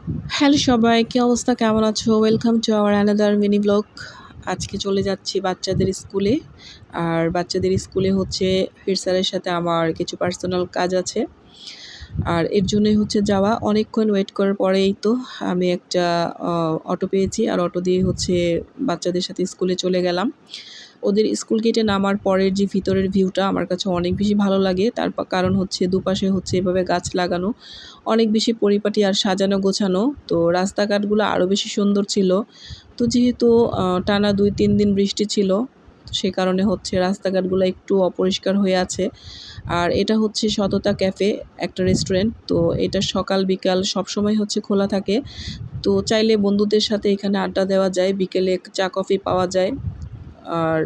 Hello সবাই, কি অবস্থা? কেমন আছো? Welcome to our another mini blog. আজকে চলে যাচ্ছি বাচ্চাদের স্কুলে। আর বাচ্চাদের স্কুলে হচ্ছে হেড স্যারের সাথে আমার কিছু পার্সোনাল কাজ আছে। আর এর জন্যই হচ্ছে যাওয়া। অনেকক্ষণ ওয়েট করার পরেই তো আমি একটা অটো পেয়েছি। আর অটো দিয়ে হচ্ছে বাচ্চাদের সাথে স্কুলে চলে গেলাম। ওদের স্কুল গেটে নামার পরের যে ভিতরের ভিউটা আমার কাছে অনেক বেশি ভালো লাগে। তার কারণ হচ্ছে দুপাশে হচ্ছে এভাবে গাছ লাগানো। অনেক বেশি পরিপাটি আর সাজানো গোছানো। তো রাস্তাঘাটগুলো আরও বেশি সুন্দর ছিল। তো যেহেতু টানা ২-৩ দিন বৃষ্টি ছিল, সে কারণে হচ্ছে রাস্তাঘাটগুলো একটু অপরিষ্কার হয়ে আছে। আর এটা হচ্ছে সততা ক্যাফে, একটা রেস্টুরেন্ট। তো এটা সকাল বিকাল সবসময় হচ্ছে খোলা থাকে। তো চাইলে বন্ধুদের সাথে এখানে আড্ডা দেওয়া যায়, বিকেলে চা কফি পাওয়া যায়। আর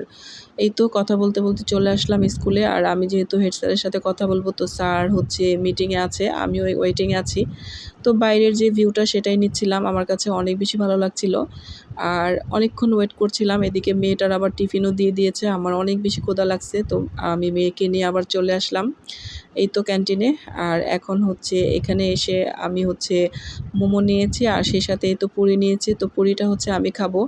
এই তো কথা বলতে বলতে চলে আসলাম স্কুলে। আর আমি যেহেতু হেড স্যারের সাথে কথা বলবো, তো স্যার হচ্ছে মিটিংয়ে আছে, আমিও ওয়েটিংয়ে আছি। তো বাইরের যে ভিউটা সেটাই নিচ্ছিলাম। আমার কাছে অনেক বেশি ভালো লাগছিল। আর অনেকক্ষণ ওয়েট করছিলাম। এদিকে মেয়েটার আবার টিফিনও দিয়ে দিয়েছে। আমার অনেক বেশি ক্ষুধা লাগছে। তো আমি মেয়েকে নিয়ে আবার চলে আসলাম এই তো ক্যান্টিনে। আর এখন হচ্ছে এখানে এসে আমি হচ্ছে মোমো নিয়েছি, আর সেই সাথে এই তো পুরি নিয়েছি। তো পুরিটা হচ্ছে আমি খাবো,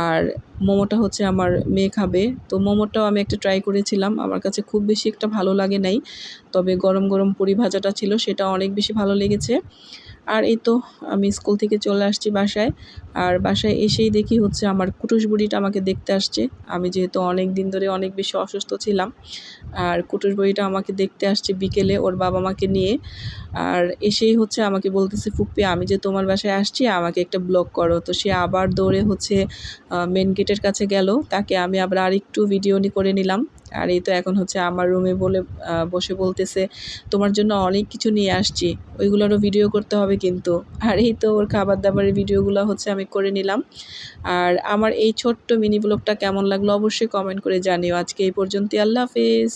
আর মোমোটা হচ্ছে আমার মেয়ে খাবে। তো মোমোটাও আমি একটা ট্রাই করেছিলাম। আমার কাছে খুব বেশি একটা ভালো লাগে নাই। তবে গরম, গরম পুরি ভাজাটা ছিল, সেটা অনেক বেশি ভালো লেগেছে। আর এই তো আমি স্কুল থেকে চলে আসছি বাসায়। আর বাসায় এসেই দেখি হচ্ছে আমার কুটুস বুড়িটা আমাকে দেখতে আসছে। আমি যেহেতু অনেক দিন ধরে অনেক বেশি অসুস্থ ছিলাম। আর কুটুস বুড়িটা আমাকে দেখতে আসছে বিকেলে ওর বাবা-মাকে নিয়ে। আর এসেই হচ্ছে আমাকে বলতেছে, "ফুপ্পি, আমি যে তোমার বাসায় আসছি, আমাকে একটা ব্লগ করো।" তো সে আবার দৌড়ে হচ্ছে মেইন গেটের কাছে গেল। তাকে আমি আবার আরেকটু ভিডিও করে নিলাম। আর এই তো এখন হচ্ছে আমার রুমে বসে বলতেছে, "তোমার জন্য অনেক কিছু নিয়ে আসছি। ওইগুলোরও ভিডিও করতে হবে কিন্তু।" আর এই তো ওর খাবার-দাবারের ভিডিওগুলো হচ্ছে আমি করে নিলাম। আর আমার এই ছোট্ট মিনি ব্লগটা কেমন লাগলো অবশ্যই কমেন্ট করে জানিও। আজকে এই পর্যন্তই। আল্লাহ হাফেজ।